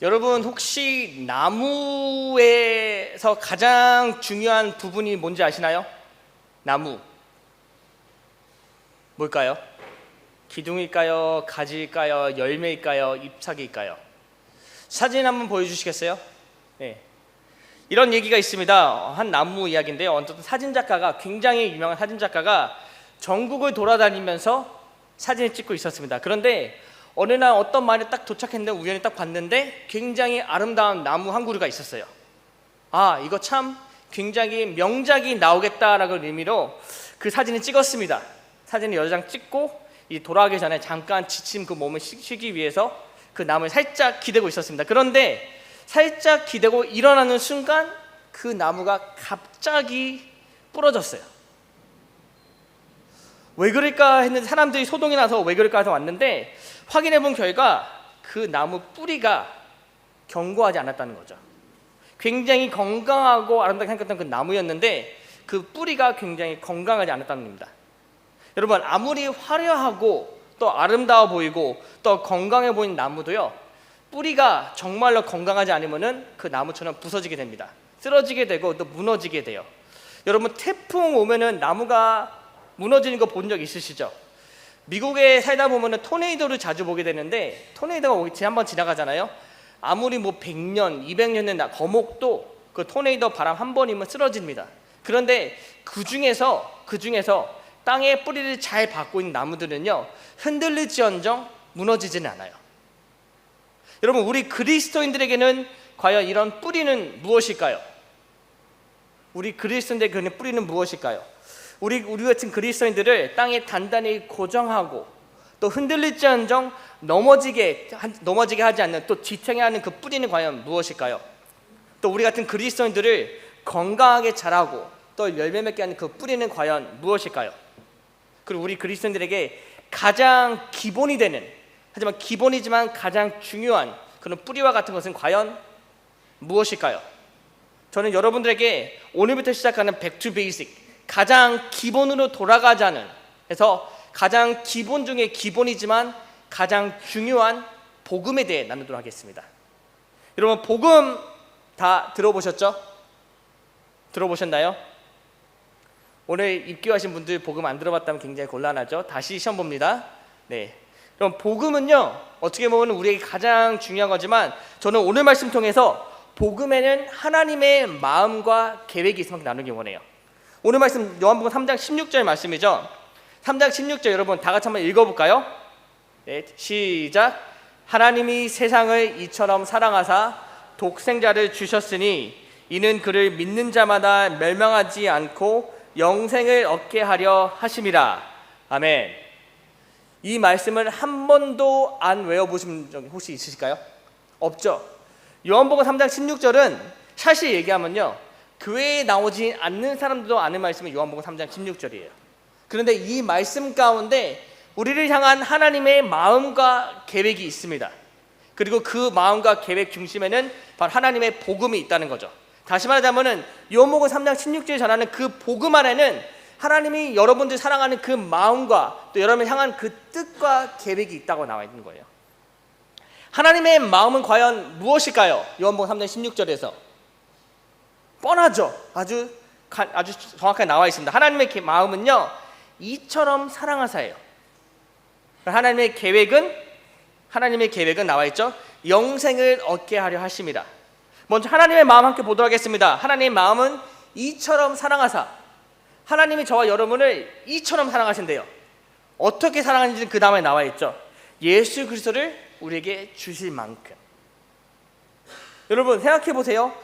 여러분 혹시 나무에서 가장 중요한 부분이 뭔지 아시나요? 나무 뭘까요? 기둥일까요? 가지일까요? 열매일까요? 잎사귀일까요? 사진 한번 보여주시겠어요? 네. 이런 얘기가 있습니다. 한 나무 이야기인데요. 어떤 사진작가가, 굉장히 유명한 사진작가가 전국을 돌아다니면서 사진을 찍고 있었습니다. 그런데 어느 날 어떤 마을에 딱 도착했는데 우연히 딱 봤는데 굉장히 아름다운 나무 한 그루가 있었어요. 아, 이거 참 굉장히 명작이 나오겠다라는 의미로 그 사진을 찍었습니다. 사진을 여러 장 찍고 이 돌아가기 전에 잠깐 지친 그 몸을 쉬기 위해서 그 나무에 살짝 기대고 있었습니다. 그런데 살짝 기대고 일어나는 순간 그 나무가 갑자기 부러졌어요. 왜 그럴까 했는데 사람들이 소동이 나서 왜 그럴까 해서 왔는데 확인해 본 결과 그 나무 뿌리가 견고하지 않았다는 거죠. 굉장히 건강하고 아름답게 생겼던 그 나무였는데 그 뿌리가 굉장히 건강하지 않았다는 겁니다. 여러분, 아무리 화려하고 또 아름다워 보이고 또 건강해 보이는 나무도요, 뿌리가 정말로 건강하지 않으면은 그 나무처럼 부서지게 됩니다. 쓰러지게 되고 또 무너지게 돼요. 여러분, 태풍 오면은 나무가 무너지는 거 본 적 있으시죠? 미국에 살다 보면은 토네이도를 자주 보게 되는데 토네이도가 한번 지나가잖아요. 아무리 뭐 100년, 200년 된 거목도 그 토네이도 바람 한 번이면 쓰러집니다. 그런데 그 중에서 땅에 뿌리를 잘 받고 있는 나무들은요, 흔들릴지언정 무너지지는 않아요. 여러분, 우리 그리스도인들에게는 과연 이런 뿌리는 무엇일까요? 우리 그리스도인들에게는 뿌리는 무엇일까요? 우리 같은 그리스도인들을 땅에 단단히 고정하고 또 흔들릴지언정 넘어지게 하지 않는, 또 지탱해 하는 그 뿌리는 과연 무엇일까요? 또 우리 같은 그리스도인들을 건강하게 자라고 또 열매 맺게 하는 그 뿌리는 과연 무엇일까요? 그리고 우리 그리스도인들에게 가장 기본이 되는, 하지만 기본이지만 가장 중요한 그런 뿌리와 같은 것은 과연 무엇일까요? 저는 여러분들에게 오늘부터 시작하는 Back to Basic, 가장 기본으로 돌아가자는, 해서 가장 기본 중에 기본이지만 가장 중요한 복음에 대해 나누도록 하겠습니다. 여러분, 복음 다 들어보셨죠? 들어보셨나요? 오늘 입교하신 분들 복음 안 들어봤다면 굉장히 곤란하죠? 다시 시험 봅니다. 네. 그럼 복음은요, 어떻게 보면 우리에게 가장 중요한 거지만 저는 오늘 말씀 통해서 복음에는 하나님의 마음과 계획이 있음을 나누기 원해요. 오늘 말씀 요한복음 3장 16절 말씀이죠. 3장 16절 여러분 다 같이 한번 읽어볼까요? 네, 시작. 하나님이 세상을 이처럼 사랑하사 독생자를 주셨으니 이는 그를 믿는 자마다 멸망하지 않고 영생을 얻게 하려 하심이라. 아멘. 이 말씀을 한 번도 안 외워보신 적 혹시 있으실까요? 없죠. 요한복음 3장 16절은 사실 얘기하면요, 교회에 나오지 않는 사람들도 아는 말씀이 요한복음 3장 16절이에요. 그런데 이 말씀 가운데 우리를 향한 하나님의 마음과 계획이 있습니다. 그리고 그 마음과 계획 중심에는 바로 하나님의 복음이 있다는 거죠. 다시 말하자면 요한복음 3장 16절에 전하는 그 복음 안에는 하나님이 여러분들 사랑하는 그 마음과 또 여러분을 향한 그 뜻과 계획이 있다고 나와 있는 거예요. 하나님의 마음은 과연 무엇일까요? 요한복음 3장 16절에서 뻔하죠. 아주 정확하게 나와 있습니다. 하나님의 마음은요, 이처럼 사랑하사예요. 하나님의 계획은 나와 있죠. 영생을 얻게 하려 하심이라. 먼저 하나님의 마음 함께 보도록 하겠습니다. 하나님의 마음은 이처럼 사랑하사. 하나님이 저와 여러분을 이처럼 사랑하신대요. 어떻게 사랑하는지는 그 다음에 나와 있죠. 예수 그리스도를 우리에게 주실 만큼. 여러분 생각해 보세요.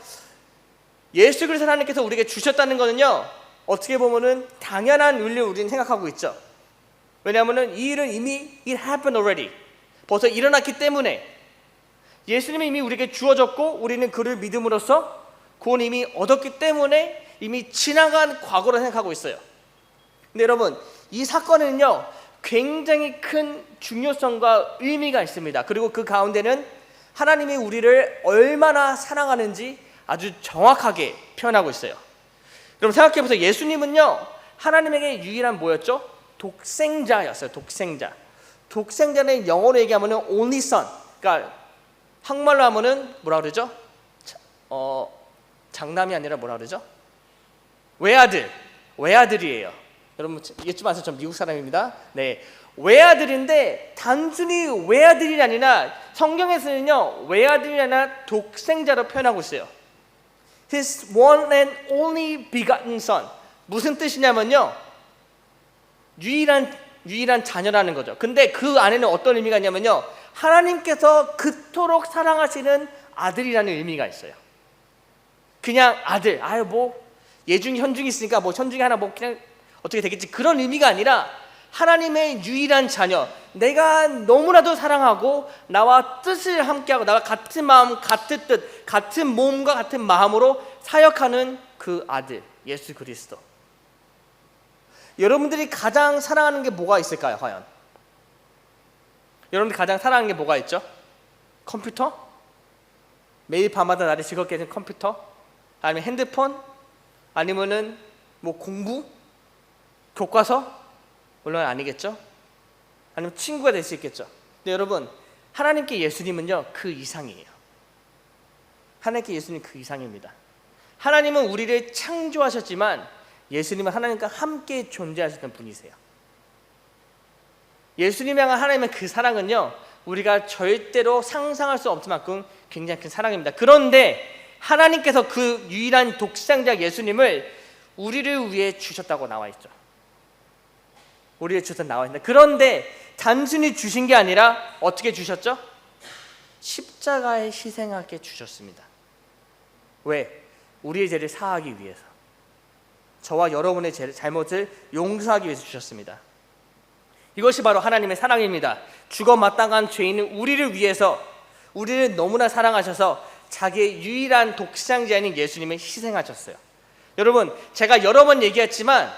예수 그리스도 하나님께서 우리에게 주셨다는 것은요, 어떻게 보면은 당연한 일로 우리는 생각하고 있죠. 왜냐하면은 이 일은 이미 it happened already. 벌써 일어났기 때문에 예수님이 이미 우리에게 주어졌고 우리는 그를 믿음으로써 구원을 이미 얻었기 때문에 이미 지나간 과거로 생각하고 있어요. 근데 여러분, 이 사건은요, 굉장히 큰 중요성과 의미가 있습니다. 그리고 그 가운데는 하나님이 우리를 얼마나 사랑하는지 아주 정확하게 표현하고 있어요. 여러분 생각해보세요. 예수님은요, 하나님에게 유일한 뭐였죠? 독생자였어요. 독생자는 영어로 얘기하면 only son, 그러니까 한국말로 하면은 뭐라 그러죠? 장남이 아니라 뭐라 그러죠? 외아들이에요. 여러분 이해좀 아세요? 전 미국 사람입니다. 네, 외아들인데 단순히 외아들이 아니라 성경에서는요 외아들이 아니라 독생자로 표현하고 있어요. His one and only begotten son. 무슨 뜻이냐면요 유일한 자녀라는 거죠. 근데 그 안에는 어떤 의미가 있냐면요 하나님께서 그토록 사랑하시는 아들이라는 의미가 있어요. 그냥 아들, 뭐 예중 현중이 있으니까 뭐 현중이 하나 뭐 그냥 어떻게 되겠지 그런 의미가 아니라 하나님의 유일한 자녀, 내가 너무나도 사랑하고 나와 뜻을 함께하고 나와 같은 마음, 같은 뜻, 같은 몸과 같은 마음으로 사역하는 그 아들 예수 그리스도. 여러분들이 가장 사랑하는 게 뭐가 있을까요? 과연 여러분들이 가장 사랑하는 게 뭐가 있죠? 컴퓨터? 매일 밤마다 나를 즐겁게 해주는 컴퓨터? 아니면 핸드폰? 아니면은 뭐 공부? 교과서? 물론 아니겠죠? 아니면 친구가 될 수 있겠죠. 근데 여러분 하나님께 예수님은요 그 이상이에요. 하나님께 예수님 그 이상입니다. 하나님은 우리를 창조하셨지만 예수님은 하나님과 함께 존재하셨던 분이세요. 예수님 향한 하나님의 그 사랑은요 우리가 절대로 상상할 수 없을 만큼 굉장히 큰 사랑입니다. 그런데 하나님께서 그 유일한 독생자 예수님을 우리를 위해 주셨다고 나와 있죠. 우리를 주셔서 나와 있습니다. 그런데 단순히 주신 게 아니라 어떻게 주셨죠? 십자가에 희생하게 주셨습니다. 왜? 우리의 죄를 사하기 위해서, 저와 여러분의 잘못을 용서하기 위해서 주셨습니다. 이것이 바로 하나님의 사랑입니다. 죽어 마땅한 죄인은 우리를 위해서, 우리를 너무나 사랑하셔서 자기의 유일한 독생자인 예수님을 희생하셨어요. 여러분 제가 여러 번 얘기했지만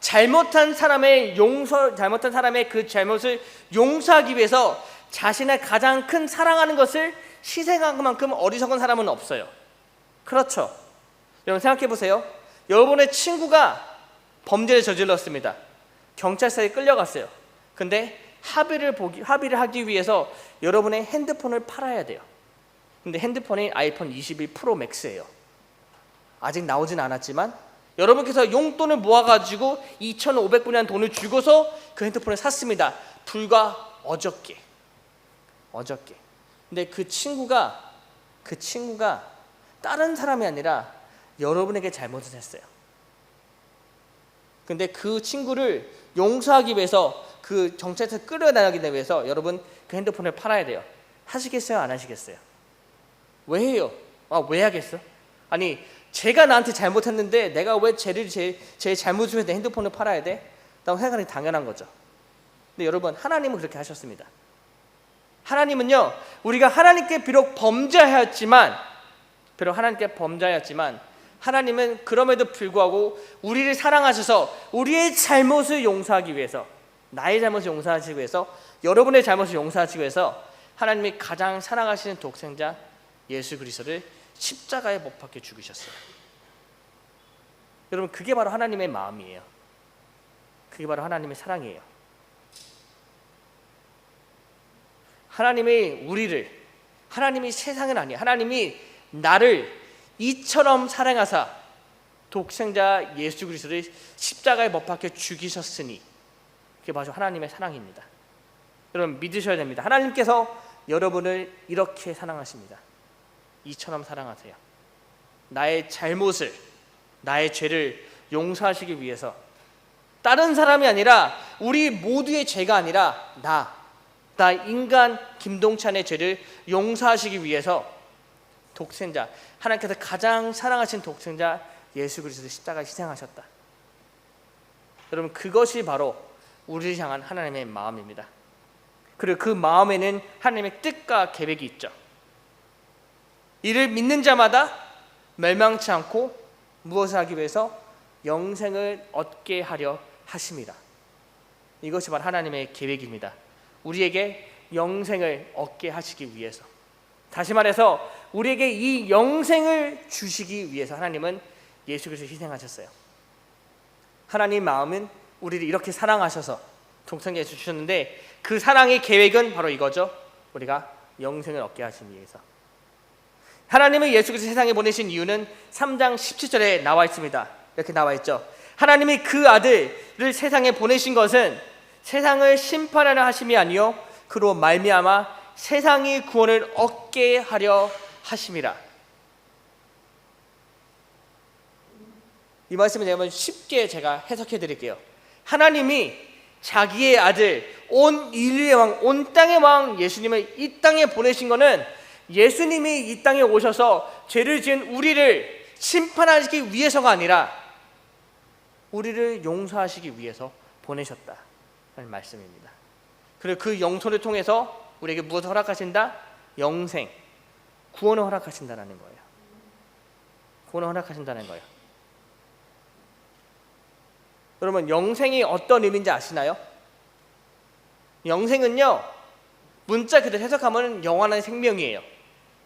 잘못한 사람의 그 잘못을 용서하기 위해서 자신의 가장 큰 사랑하는 것을 희생한 만큼 어리석은 사람은 없어요. 그렇죠? 여러분 생각해 보세요. 여러분의 친구가 범죄를 저질렀습니다. 경찰서에 끌려갔어요. 근데 합의를 하기 위해서 여러분의 핸드폰을 팔아야 돼요. 근데 핸드폰이 아이폰 21 프로 맥스예요. 아직 나오진 않았지만 여러분께서 용돈을 모아가지고 2,500불이라는 돈을 주고서 그 핸드폰을 샀습니다. 불과 어저께. 근데 그 친구가 다른 사람이 아니라 여러분에게 잘못을 했어요. 근데 그 친구를 용서하기 위해서 그 경찰서에 끌어나가기 위해서 여러분 그 핸드폰을 팔아야 돼요. 하시겠어요? 안 하시겠어요? 왜 해요? 왜 하겠어? 아니 제가 나한테 잘못했는데 내가 왜 제 잘못을 해서 내 핸드폰을 팔아야 돼? 라고 생각하는 게 당연한 거죠. 근데 여러분 하나님은 그렇게 하셨습니다. 하나님은요 우리가 하나님께 비록 범죄하였지만 하나님은 그럼에도 불구하고 우리를 사랑하셔서 우리의 잘못을 용서하기 위해서, 나의 잘못을 용서하시기 위해서, 여러분의 잘못을 용서하시기 위해서 하나님이 가장 사랑하시는 독생자 예수 그리스도를 십자가에 못 박혀 죽으셨어요. 여러분 그게 바로 하나님의 마음이에요. 그게 바로 하나님의 사랑이에요. 하나님이 세상은 아니에요. 하나님이 나를 이처럼 사랑하사 독생자 예수 그리스도를 십자가에 못 박혀 죽이셨으니 그게 바로 하나님의 사랑입니다. 여러분 믿으셔야 됩니다. 하나님께서 여러분을 이렇게 사랑하십니다. 이처럼 사랑하세요. 나의 잘못을, 나의 죄를 용서하시기 위해서, 다른 사람이 아니라 우리 모두의 죄가 아니라 나 인간 김동찬의 죄를 용서하시기 위해서 독생자, 하나님께서 가장 사랑하신 독생자 예수 그리스도 십자가에 희생하셨다. 여러분 그것이 바로 우리를 향한 하나님의 마음입니다. 그리고 그 마음에는 하나님의 뜻과 계획이 있죠. 이를 믿는 자마다 멸망치 않고 무엇을 하기 위해서 영생을 얻게 하려 하심이라. 이것이 바로 하나님의 계획입니다. 우리에게 영생을 얻게 하시기 위해서, 다시 말해서 우리에게 이 영생을 주시기 위해서 하나님은 예수 그리스도를 희생하셨어요. 하나님 마음은 우리를 이렇게 사랑하셔서 독생자 예수 주셨는데 그 사랑의 계획은 바로 이거죠. 우리가 영생을 얻게 하신 위해서. 하나님은 예수 그리스도 세상에 보내신 이유는 3장 17절에 나와 있습니다. 이렇게 나와 있죠. 하나님이 그 아들을 세상에 보내신 것은 세상을 심판하려 하심이 아니요 그로 말미암아 세상이 구원을 얻게 하려 하심이라. 이 말씀을 여러분 쉽게 제가 해석해 드릴게요. 하나님이 자기의 아들, 온 인류의 왕, 온 땅의 왕 예수님을 이 땅에 보내신 것은 예수님이 이 땅에 오셔서 죄를 지은 우리를 심판하시기 위해서가 아니라 우리를 용서하시기 위해서 보내셨다는 말씀입니다. 그리고 그 용서를 통해서 우리에게 무엇을 허락하신다? 영생, 구원을 허락하신다는 거예요. 구원을 허락하신다는 거예요. 여러분, 영생이 어떤 의미인지 아시나요? 영생은요, 문자 그대로 해석하면 영원한 생명이에요.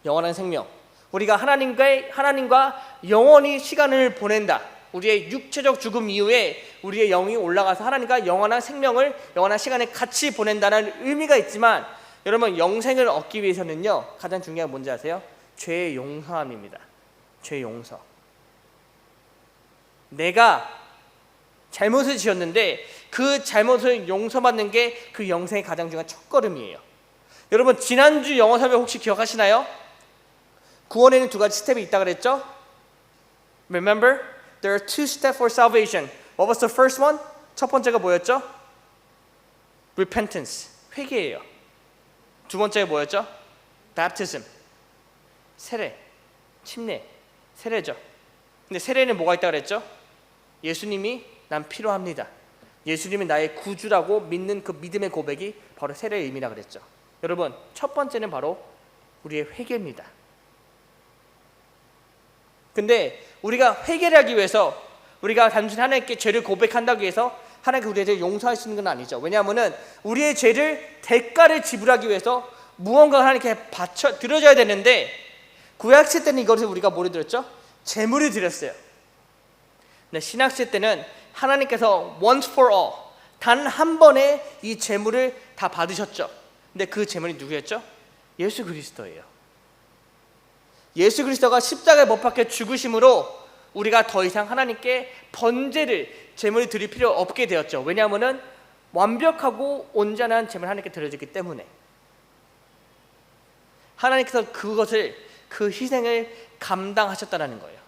영원한 생명. 우리가 하나님과 영원히 시간을 보낸다. 우리의 육체적 죽음 이후에 우리의 영이 올라가서 하나님과 영원한 생명을, 영원한 시간을 같이 보낸다는 의미가 있지만, 여러분, 영생을 얻기 위해서는요, 가장 중요한 게 뭔지 아세요? 죄의 용서함입니다. 죄의 용서. 내가 잘못을 지었는데 그 잘못을 용서받는 게 그 영생의 가장 중요한 첫걸음이에요. 여러분, 지난주 영어 설교 혹시 기억하시나요? 구원에는 두 가지 스텝이 있다고 그랬죠? Remember? There are two steps for salvation. What was the first one? 첫 번째가 뭐였죠? Repentance, 회개예요. 두 번째가 뭐였죠? Baptism, 세례, 침례, 세례죠. 근데 세례는 뭐가 있다고 그랬죠? 예수님이 난 필요합니다. 예수님이 나의 구주라고 믿는 그 믿음의 고백이 바로 세례의 의미라 그랬죠. 여러분, 첫 번째는 바로 우리의 회개입니다. 근데 우리가 회개를 하기 위해서, 우리가 단순히 하나님께 죄를 고백한다고 해서 하나님께 우리의 죄를 용서하시는 건 아니죠. 왜냐하면 우리의 죄를 대가를 지불하기 위해서 무언가 하나님께 드려줘야 되는데, 구약시대 때는 이것을 우리가 뭐를 드렸죠? 제물을 드렸어요. 근데 신약시대 때는 하나님께서 once for all, 단 한 번에 이 제물을 다 받으셨죠. 근데 그 제물이 누구였죠? 예수 그리스도예요. 예수 그리스도가 십자가에 못 박혀 죽으심으로 우리가 더 이상 하나님께 번제를, 제물을 드릴 필요 없게 되었죠. 왜냐하면 완벽하고 온전한 제물을 하나님께 드려졌기 때문에. 하나님께서 그것을, 그 희생을 감당하셨다는 거예요.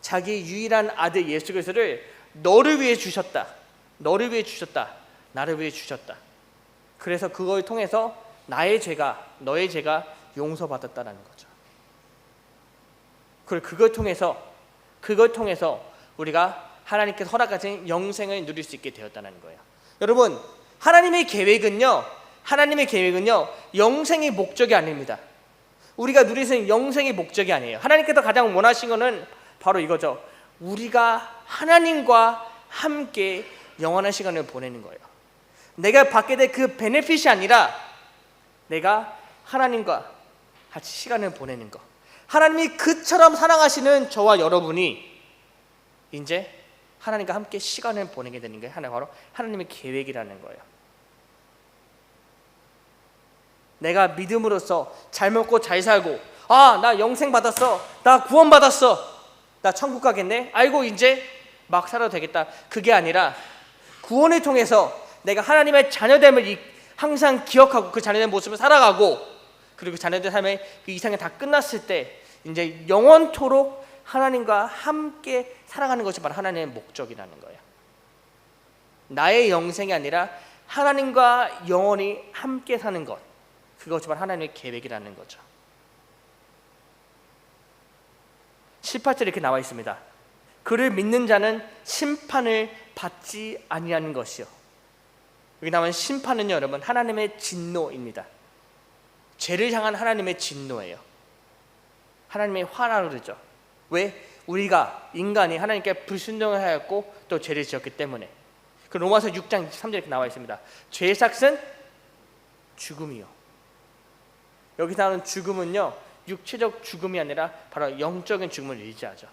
자기 유일한 아들 예수 그리스도를 너를 위해 주셨다. 너를 위해 주셨다. 나를 위해 주셨다. 그래서 그걸 통해서 나의 죄가, 너의 죄가 용서받았다는 거죠. 그리고 그걸 통해서 우리가 하나님께서 허락하신 영생을 누릴 수 있게 되었다는 거예요. 여러분, 하나님의 계획은요, 영생이 목적이 아닙니다. 우리가 누릴 수 있는 영생이 목적이 아니에요. 하나님께서 가장 원하신 것은 바로 이거죠. 우리가 하나님과 함께 영원한 시간을 보내는 거예요. 내가 받게 될 그 베네핏이 아니라 내가 하나님과 같이 시간을 보내는 것. 하나님이 그처럼 사랑하시는 저와 여러분이 이제 하나님과 함께 시간을 보내게 되는 게 바로 하나님의 계획이라는 거예요. 내가 믿음으로써 잘 먹고 잘 살고, 나 영생 받았어, 나 구원 받았어, 나 천국 가겠네, 아이고 이제 막 살아도 되겠다. 그게 아니라 구원을 통해서 내가 하나님의 자녀됨을 항상 기억하고 그 자녀된 모습을 살아가고, 그리고 그 자녀된 삶의 그 이상이 다 끝났을 때 이제 영원토록 하나님과 함께 살아가는 것이 바로 하나님의 목적이라는 거예요. 나의 영생이 아니라 하나님과 영원히 함께 사는 것, 그것이 바로 하나님의 계획이라는 거죠. 18절에 이렇게 나와 있습니다. 그를 믿는 자는 심판을 받지 아니하는 것이요. 여기 나온 심판은요, 여러분, 하나님의 진노입니다. 죄를 향한 하나님의 진노예요. 하나님의 화라고 그러죠. 왜? 우리가, 인간이 하나님께 불순종을 하였고 또 죄를 지었기 때문에. 그 로마서 6장 23절에 이렇게 나와 있습니다. 죄의 삭은 죽음이요. 여기서 나오는 죽음은요, 육체적 죽음이 아니라 바로 영적인 죽음을 의지하죠.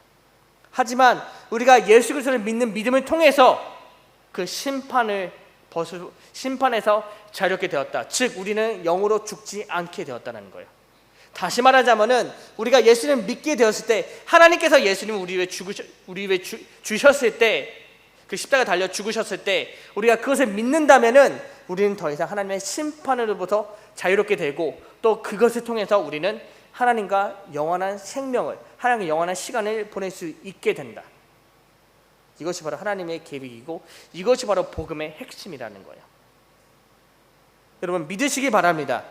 하지만 우리가 예수 그리스도를 믿는 믿음을 통해서 그 심판을 심판에서 자유롭게 되었다. 즉 우리는 영으로 죽지 않게 되었다는 거예요. 다시 말하자면은 우리가 예수님을 믿게 되었을 때 하나님께서 예수님을 우리 위해 주셨을 때, 그 십자가 달려 죽으셨을 때 우리가 그것을 믿는다면은 우리는 더 이상 하나님의 심판으로부터 자유롭게 되고, 또 그것을 통해서 우리는 하나님과 영원한 생명을, 하나님과 영원한 시간을 보낼 수 있게 된다. 이것이 바로 하나님의 계획이고 이것이 바로 복음의 핵심이라는 거예요. 여러분 믿으시기 바랍니다.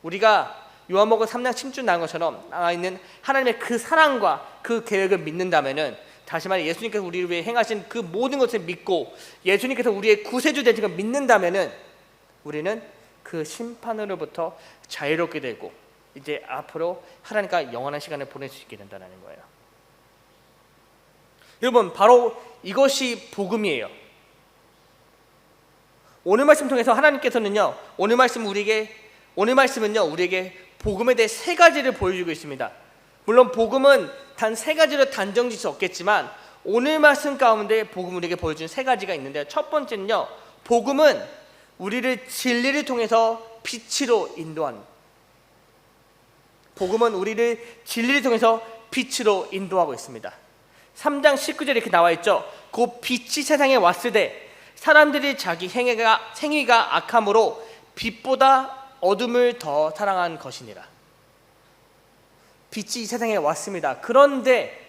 우리가 요한복음 3장 16절 나온 것처럼 나와 있는 하나님의 그 사랑과 그 계획을 믿는다면은, 다시 말해 예수님께서 우리를 위해 행하신 그 모든 것을 믿고 예수님께서 우리의 구세주 되신 걸 믿는다면은 우리는 그 심판으로부터 자유롭게 되고 이제 앞으로 하나님과 영원한 시간을 보낼 수 있게 된다는 거예요. 여러분 바로 이것이 복음이에요. 오늘 말씀 통해서 하나님께서는요, 오늘 말씀은요 우리에게 복음에 대해 세 가지를 보여주고 있습니다. 물론 복음은 단 세 가지로 단정질 수 없겠지만 오늘 말씀 가운데 복음 우리에게 보여준 세 가지가 있는데요. 첫 번째는요, 복음은 우리를 진리를 통해서 빛으로 인도합니다. 복음은 우리를 진리를 통해서 빛으로 인도하고 있습니다. 3장 19절에 이렇게 나와 있죠. 그 빛이 세상에 왔을 때 사람들이 자기 행위가 악함으로 빛보다 어둠을 더 사랑한 것이니라. 빛이 세상에 왔습니다. 그런데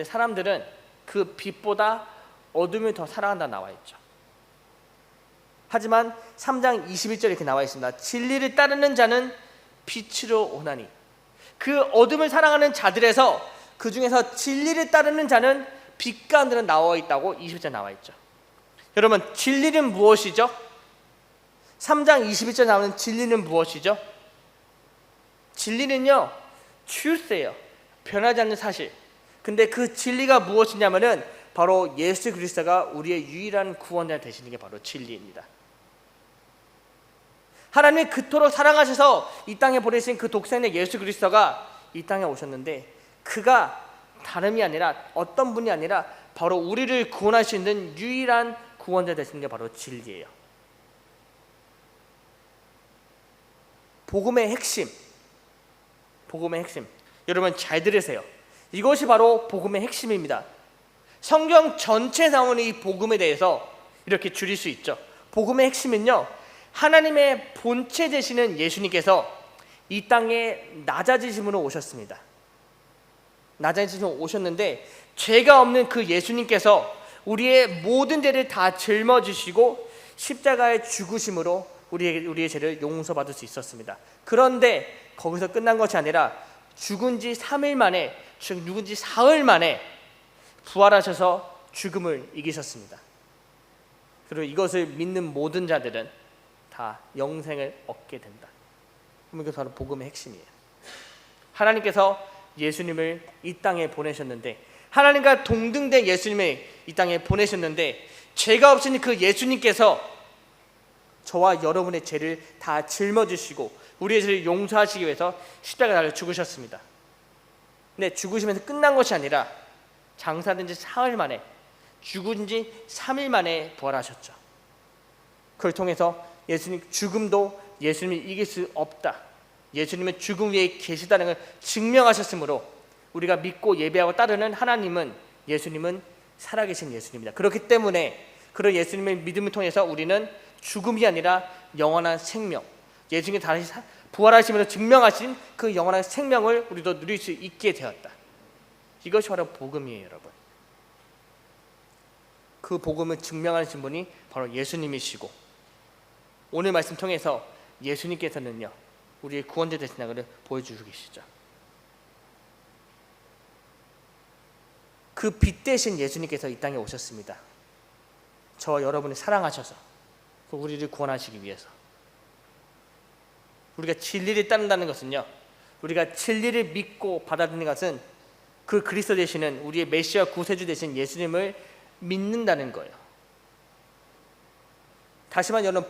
사람들은 그 빛보다 어둠을 더 사랑한다 나와 있죠. 하지만 3장 21절에 이렇게 나와 있습니다. 진리를 따르는 자는 빛으로 오나니. 그 어둠을 사랑하는 자들에서 그 중에서 진리를 따르는 자는 빛 가운데로 나와 있다고 20절 나와 있죠. 여러분 진리는 무엇이죠? 3장 21절 나오는 진리는 무엇이죠? 진리는요 truth예요. 변하지 않는 사실. 근데 그 진리가 무엇이냐면은 바로 예수 그리스도가 우리의 유일한 구원자 되시는 게 바로 진리입니다. 하나님이 그토록 사랑하셔서 이 땅에 보내신 그 독생자 예수 그리스도가 이 땅에 오셨는데, 그가 다름이 아니라 어떤 분이 아니라 바로 우리를 구원할 수 있는 유일한 구원자 되시는 게 바로 진리예요. 복음의 핵심. 여러분 잘 들으세요. 이것이 바로 복음의 핵심입니다. 성경 전체에 나오는 이 복음에 대해서 이렇게 줄일 수 있죠. 복음의 핵심은요, 하나님의 본체 되시는 예수님께서 이 땅에 낮아지심으로 오셨습니다. 낮아지심으로 오셨는데 죄가 없는 그 예수님께서 우리의 모든 죄를 다 짊어지시고 십자가에 죽으심으로 우리의 죄를 용서받을 수 있었습니다. 그런데 거기서 끝난 것이 아니라 죽은 지 3일 만에, 죽은 지 사흘 만에 부활하셔서 죽음을 이기셨습니다. 그리고 이것을 믿는 모든 자들은 다 영생을 얻게 된다. 이게 바로 복음의 핵심이에요. 하나님께서 예수님을 이 땅에 보내셨는데, 하나님과 동등된 예수님을 이 땅에 보내셨는데, 죄가 없으신 그 예수님께서 저와 여러분의 죄를 다 짊어지시고 우리의 죄를 용서하시기 위해서 십자가에 달려 죽으셨습니다. 근데 죽으시면서 끝난 것이 아니라 장사된 지 사흘 만에, 죽은 지 3일 만에 부활하셨죠. 그걸 통해서 예수님 죽음도 예수님이 이길 수 없다, 예수님은 죽음 위에 계시다는 걸 증명하셨으므로 우리가 믿고 예배하고 따르는 하나님은, 예수님은 살아계신 예수님입니다. 그렇기 때문에 그런 예수님의 믿음을 통해서 우리는 죽음이 아니라 영원한 생명, 예수님이 다시 부활하시면서 증명하신 그 영원한 생명을 우리도 누릴 수 있게 되었다. 이것이 바로 복음이에요, 여러분. 그 복음을 증명하신 분이 바로 예수님이시고, 오늘 말씀 통해서 예수님께서는요 우리의 구원자 되시는 것을 보여주고 계시죠. 그 빛 대신 예수님께서 이 땅에 오셨습니다. 저와 여러분을 사랑하셔서 우리를 구원하시기 위해서. 우리가 진리를 따른다는 것은요, 우리가 진리를 믿고 받아들이는 것은 그 그리스도 되시는 우리의 메시아 구세주 되신 예수님을 믿는다는 거예요. 다시 말해 여러분,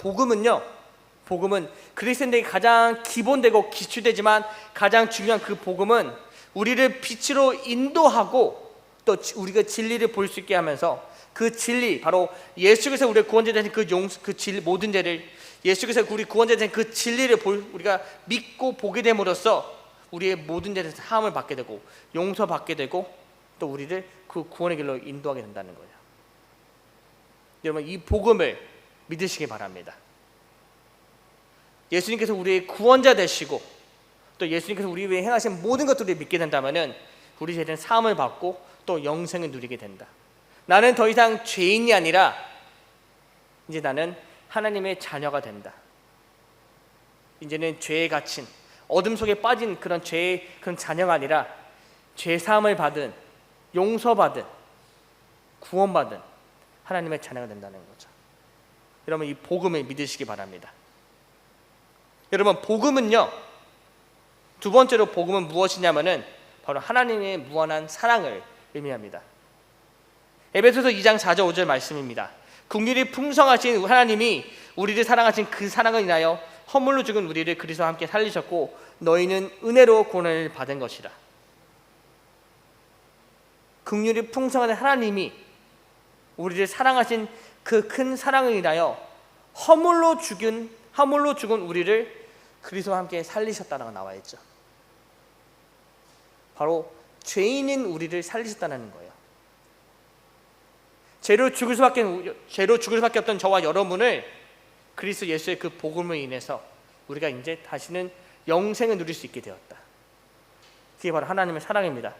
복음은 그리스도인에게 가장 기본되고 기초되지만 가장 중요한 그 복음은 우리를 빛으로 인도하고 또 우리가 진리를 볼 수 있게 하면서 그 진리, 바로 예수께서 우리의 구원자 되신 그 진리, 모든 죄를 예수께서 우리 구원자 되신 그 진리를 우리가 믿고 보게 됨으로써 우리의 모든 죄에서 사함을 받게 되고 용서받게 되고 또 우리를 그 구원의 길로 인도하게 된다는 거예요. 여러분, 이 복음을 믿으시기 바랍니다. 예수님께서 우리의 구원자 되시고 또 예수님께서 우리 위해 행하신 모든 것들을 믿게 된다면 우리 죄는 사함을 받고 또 영생을 누리게 된다. 나는 더 이상 죄인이 아니라 이제 나는 하나님의 자녀가 된다. 이제는 죄에 갇힌 어둠 속에 빠진 그런 죄의 그런 자녀가 아니라 죄 사함을 받은, 용서받은, 구원받은 하나님의 자녀가 된다는 거죠. 여러분, 이 복음을 믿으시기 바랍니다. 여러분, 복음은요, 두 번째로 복음은 무엇이냐면은 바로 하나님의 무한한 사랑을 의미합니다. 에베소서 2장 4절 5절 말씀입니다. 긍휼이 풍성하신 하나님이 우리를 사랑하신 그 사랑을 인하여 허물로 죽은 우리를 그리스도와 함께 살리셨고 너희는 은혜로 구원을 받은 것이라. 긍휼이 풍성한 하나님이 우리를 사랑하신 그 큰 사랑을 인하여 허물로 죽은 우리를 그리스도와 함께 살리셨다라고 나와 있죠. 바로 죄인인 우리를 살리셨다는 거예요. 죄로 죽을 수밖에 없던 저와 여러분을 그리스도 예수의 그 복음을 인해서 우리가 이제 다시는 영생을 누릴 수 있게 되었다. 그게 바로 하나님의 사랑입니다.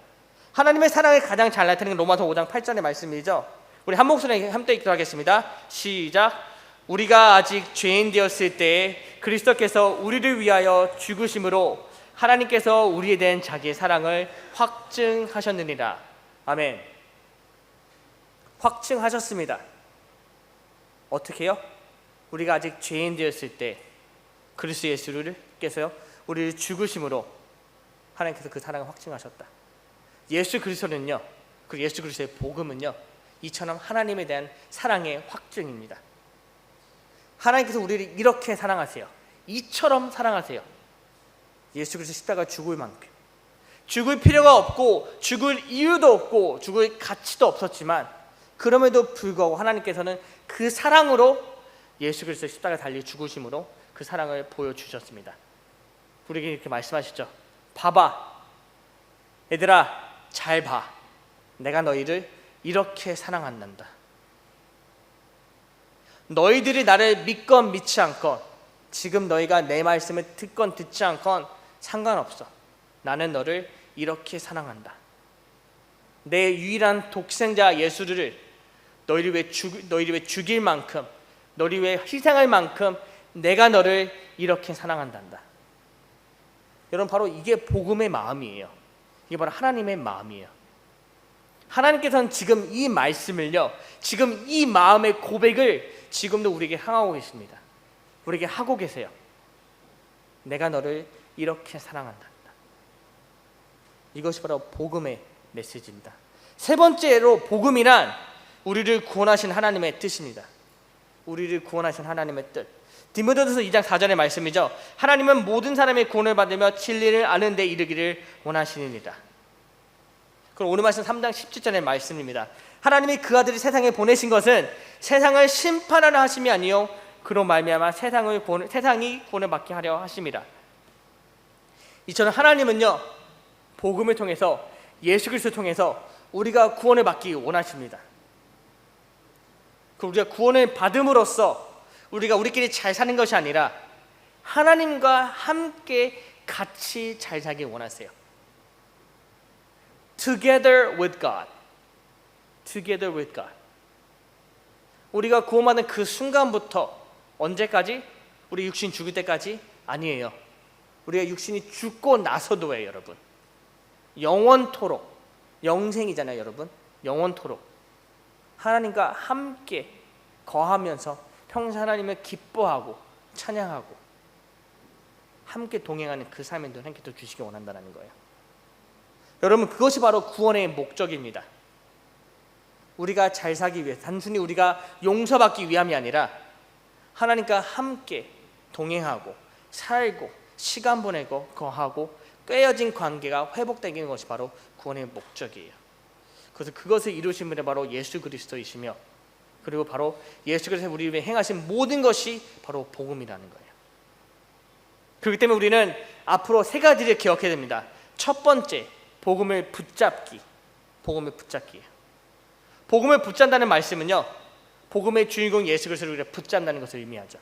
하나님의 사랑을 가장 잘 나타내는 로마서 5장 8절의 말씀이죠. 우리 한 목소리에 함께 읽도록 하겠습니다. 시작. 우리가 아직 죄인 되었을 때에 그리스도께서 우리를 위하여 죽으심으로 하나님께서 우리에 대한 자기의 사랑을 확증하셨느니라. 아멘. 확증하셨습니다. 어떻게요? 우리가 아직 죄인 되었을 때 그리스도 예수께서요 우리를 죽으심으로 하나님께서 그 사랑을 확증하셨다. 예수 그리스도는요, 그 예수 그리스도의 복음은요, 이처럼 하나님에 대한 사랑의 확증입니다. 하나님께서 우리를 이렇게 사랑하세요. 이처럼 사랑하세요. 예수 그리스도 십자가 죽을 만큼, 죽을 필요가 없고 죽을 이유도 없고 죽을 가치도 없었지만 그럼에도 불구하고 하나님께서는 그 사랑으로 예수 그리스도 십자가 달리 죽으심으로 그 사랑을 보여주셨습니다. 우리에게 이렇게 말씀하시죠. 봐봐, 얘들아, 잘 봐. 내가 너희를 이렇게 사랑한단다. 너희들이 나를 믿건 믿지 않건, 지금 너희가 내 말씀을 듣건 듣지 않건 상관없어. 나는 너를 이렇게 사랑한다. 내 유일한 독생자 예수를 너희를 위해 죽일 만큼, 너희를 위해 희생할 만큼 내가 너를 이렇게 사랑한단다. 여러분, 바로 이게 복음의 마음이에요. 이게 바로 하나님의 마음이에요. 하나님께서는 지금 이 말씀을요, 지금 이 마음의 고백을 지금도 우리에게 향하고 계십니다. 우리에게 하고 계세요. 내가 너를 이렇게 사랑한다. 이것이 바로 복음의 메시지입니다. 세 번째로 복음이란 우리를 구원하신 하나님의 뜻입니다. 우리를 구원하신 하나님의 뜻. 디모데전서 2장 4절의 말씀이죠. 하나님은 모든 사람의 구원을 받으며 진리를 아는 데 이르기를 원하시느니라. 그럼 오늘 말씀 3장 17절의 말씀입니다. 하나님이 그 아들을 세상에 보내신 것은 세상을 심판하려 하심이 아니요 그로 말미암아 세상이 구원을 받게 하려 하심이라. 이처럼 하나님은요, 복음을 통해서, 예수 그리스도를 통해서 우리가 구원을 받기 원하십니다. 그 우리가 구원을 받음으로써 우리가 우리끼리 잘 사는 것이 아니라 하나님과 함께 같이 잘 살기 원하세요. Together with God. Together with God. 우리가 구원받는 그 순간부터 언제까지? 우리 육신 죽을 때까지? 아니에요. 우리가 육신이 죽고 나서도예요, 여러분. 영원토록. 영생이잖아요, 여러분. 영원토록 하나님과 함께 거하면서 평생 하나님을 기뻐하고 찬양하고 함께 동행하는 그 삶을 하나님께 또 주시기 원한다는 거예요. 여러분, 그것이 바로 구원의 목적입니다. 우리가 잘 살기 위해, 단순히 우리가 용서받기 위함이 아니라 하나님과 함께 동행하고 살고 시간 보내고 거하고 꿰어진 관계가 회복되는 것이 바로 구원의 목적이에요. 그래서 그것을 이루신 분이 바로 예수 그리스도이시며 그리고 바로 예수 그리스도께서 우리 위해 행하신 모든 것이 바로 복음이라는 거예요. 그렇기 때문에 우리는 앞으로 세 가지를 기억해야 됩니다. 첫 번째, 복음을 붙잡기. 복음을 붙잡기예요. 복음을 붙잡는다는 말씀은요, 복음의 주인공 예수 그리스도를 우리가 붙잡는다는 것을 의미하죠.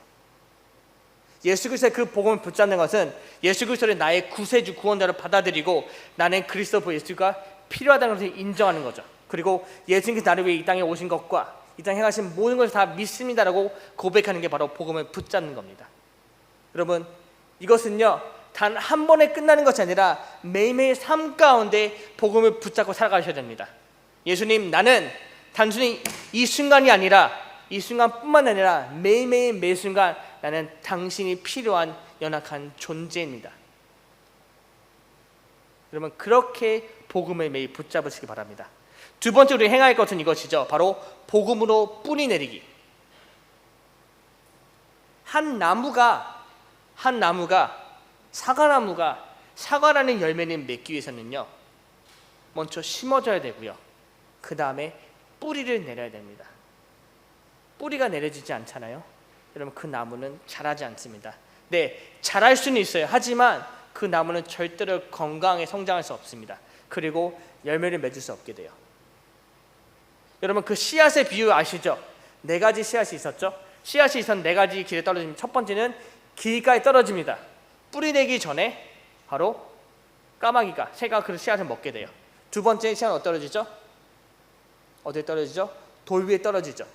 예수 그리스도의 그 복음을 붙잡는 것은 예수 그리스도를 나의 구세주, 구원자로 받아들이고 나는 그리스도 예수가 필요하다는 것을 인정하는 거죠. 그리고 예수님께서 나를 위해 이 땅에 오신 것과 이 땅에 행하신 모든 것을 다 믿습니다라고 고백하는 게 바로 복음을 붙잡는 겁니다. 여러분, 이것은요 단 한 번에 끝나는 것이 아니라 매일매일 삶 가운데 복음을 붙잡고 살아가셔야 됩니다. 예수님, 나는 단순히 이 순간이 아니라 이 순간뿐만 아니라 매일매일 매 순간 나는 당신이 필요한 연약한 존재입니다. 여러분, 그렇게 복음을 매일 붙잡으시기 바랍니다. 두 번째 우리 행할 것은 이것이죠. 바로 복음으로 뿌리 내리기. 한 나무가 사과라는 열매를 맺기 위해서는요, 먼저 심어져야 되고요, 그 다음에 뿌리를 내려야 됩니다. 뿌리가 내려지지 않잖아요. 여러분, 그 나무는 자라지 않습니다. 네, 자랄 수는 있어요. 하지만 그 나무는 절대로 건강하게 성장할 수 없습니다. 그리고 열매를 맺을 수 없게 돼요. 여러분, 그 씨앗의 비유 아시죠? 네 가지 씨앗이 있었죠? 씨앗이 있었는데 네 가지 길에 떨어지면 첫 번째는 길가에 떨어집니다. 뿌리 내기 전에 바로 까마귀가, 새가 그 씨앗을 먹게 돼요. 두 번째 씨앗은 어디 떨어지죠? 어디에 떨어지죠? 돌 위에 떨어지죠.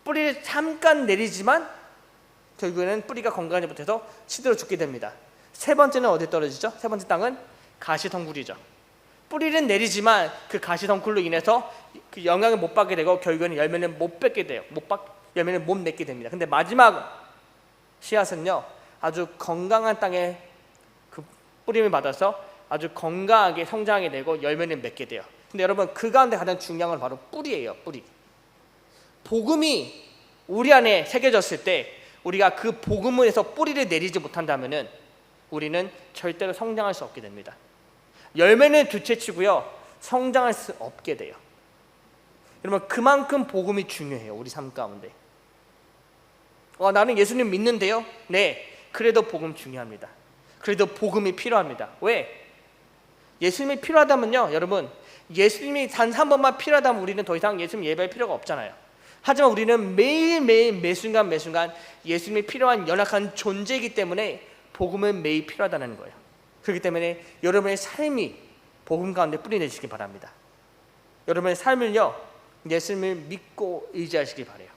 뿌리를 잠깐 내리지만 결국에는 뿌리가 건강하지 못해서 시들어 죽게 됩니다. 세 번째는 어디에 떨어지죠? 세 번째 땅은 가시덩굴이죠. 뿌리는 내리지만 그 가시덩굴로 인해서 그 영향을 못 받게 되고 결국에는 열매는 못 맺게 돼요. 열매는 못 맺게 됩니다. 근데 마지막 씨앗은요, 아주 건강한 땅에 그 뿌림을 받아서 아주 건강하게 성장하게 되고 열매를 맺게 돼요. 근데 여러분, 그 가운데 가장 중요한 건 바로 뿌리예요. 뿌리. 복음이 우리 안에 새겨졌을 때 우리가 그 복음에서 뿌리를 내리지 못한다면은 우리는 절대로 성장할 수 없게 됩니다. 열매는 둘째치고요, 성장할 수 없게 돼요. 여러분, 그만큼 복음이 중요해요. 우리 삶 가운데. 나는 예수님 믿는데요. 네, 그래도 복음 중요합니다. 그래도 복음이 필요합니다. 왜? 예수님이 필요하다면요, 여러분, 예수님이 단 한 번만 필요하다면 우리는 더 이상 예수님 예배할 필요가 없잖아요. 하지만 우리는 매일매일 매순간 예수님이 필요한 연약한 존재이기 때문에 복음은 매일 필요하다는 거예요. 그렇기 때문에 여러분의 삶이 복음 가운데 뿌리내시기 바랍니다. 여러분의 삶을요, 예수님을 믿고 의지하시기 바라요.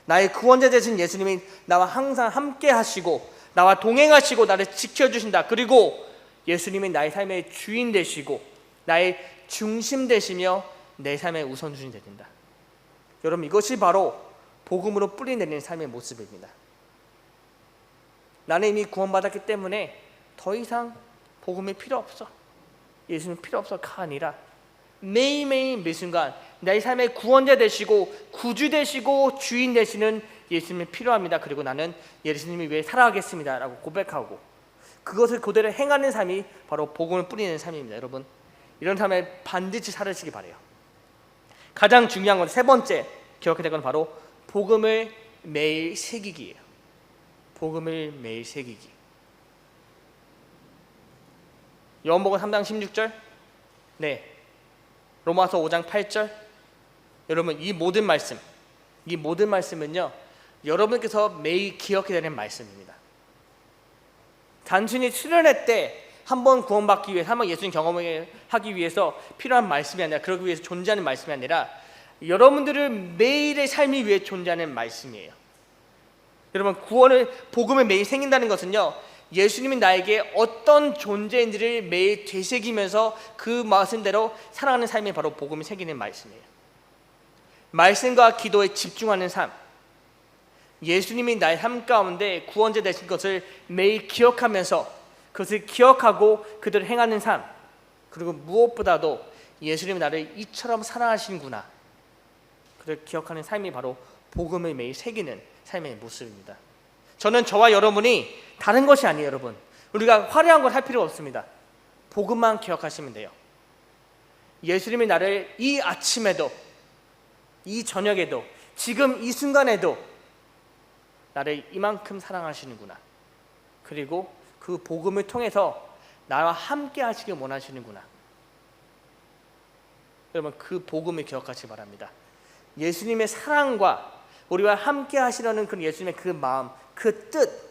나의 구원자 되신 예수님이 나와 항상 함께 하시고 나와 동행하시고 나를 지켜주신다. 그리고 예수님이 나의 삶의 주인 되시고 나의 중심 되시며 내 삶의 우선순위 되신다. 여러분, 이것이 바로 복음으로 뿌리내리는 삶의 모습입니다. 나는 이미 구원받았기 때문에 더 이상 복음이 필요 없어, 예수님 필요 없어가 아니라 매일매일 매순간 나의 삶의 구원자 되시고 구주 되시고 주인 되시는 예수님이 필요합니다. 그리고 나는 예수님이 위해 살아가겠습니다 라고 고백하고 그것을 그대로 행하는 삶이 바로 복음을 뿌리는 삶입니다. 여러분, 이런 삶을 반드시 살으시기 바라요. 가장 중요한 건 세 번째 기억해야 될 건 바로 복음을 매일 새기기예요. 복음을 매일 새기기. 요한복음 3장 16절, 네, 로마서 5장 8절. 여러분, 이 모든 말씀은요, 여러분께서 매일 기억해야 되는 말씀입니다. 단순히 수련회 때 한번 구원받기 위해서, 한번 예수님 경험을 하기 위해서 필요한 말씀이 아니라, 그러기 위해서 존재하는 말씀이 아니라 여러분들을 매일의 삶이 위해 존재하는 말씀이에요. 여러분, 복음을 매일 생긴다는 것은요, 예수님이 나에게 어떤 존재인지를 매일 되새기면서 그 말씀대로 살아가는 삶이 바로 복음이 새기는 말씀이에요. 말씀과 기도에 집중하는 삶, 예수님이 나의 삶 가운데 구원자 되신 것을 매일 기억하면서 그것을 기억하고 그대로 행하는 삶, 그리고 무엇보다도 예수님이 나를 이처럼 사랑하시는구나, 그를 기억하는 삶이 바로 복음을 매일 새기는 삶의 모습입니다. 저는 저와 여러분이 다른 것이 아니에요. 여러분, 우리가 화려한 걸 할 필요 없습니다. 복음만 기억하시면 돼요. 예수님이 나를 이 아침에도 이 저녁에도 지금 이 순간에도 나를 이만큼 사랑하시는구나. 그리고 그 복음을 통해서 나와 함께 하시길 원하시는구나. 여러분, 그 복음을 기억하시기 바랍니다. 예수님의 사랑과 우리와 함께 하시려는 그 예수님의 그 마음, 그 뜻,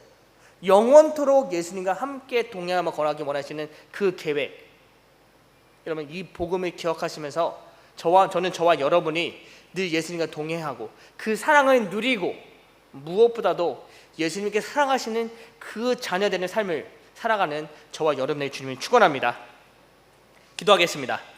영원토록 예수님과 함께 동행하며 걸어가기 원하시는 그 계획, 여러분 이 복음을 기억하시면서 저는 저와 여러분이 늘 예수님과 동행하고 그 사랑을 누리고 무엇보다도 예수님께 사랑하시는 그 자녀되는 삶을 살아가는 저와 여러분의 주님을 축원합니다. 기도하겠습니다.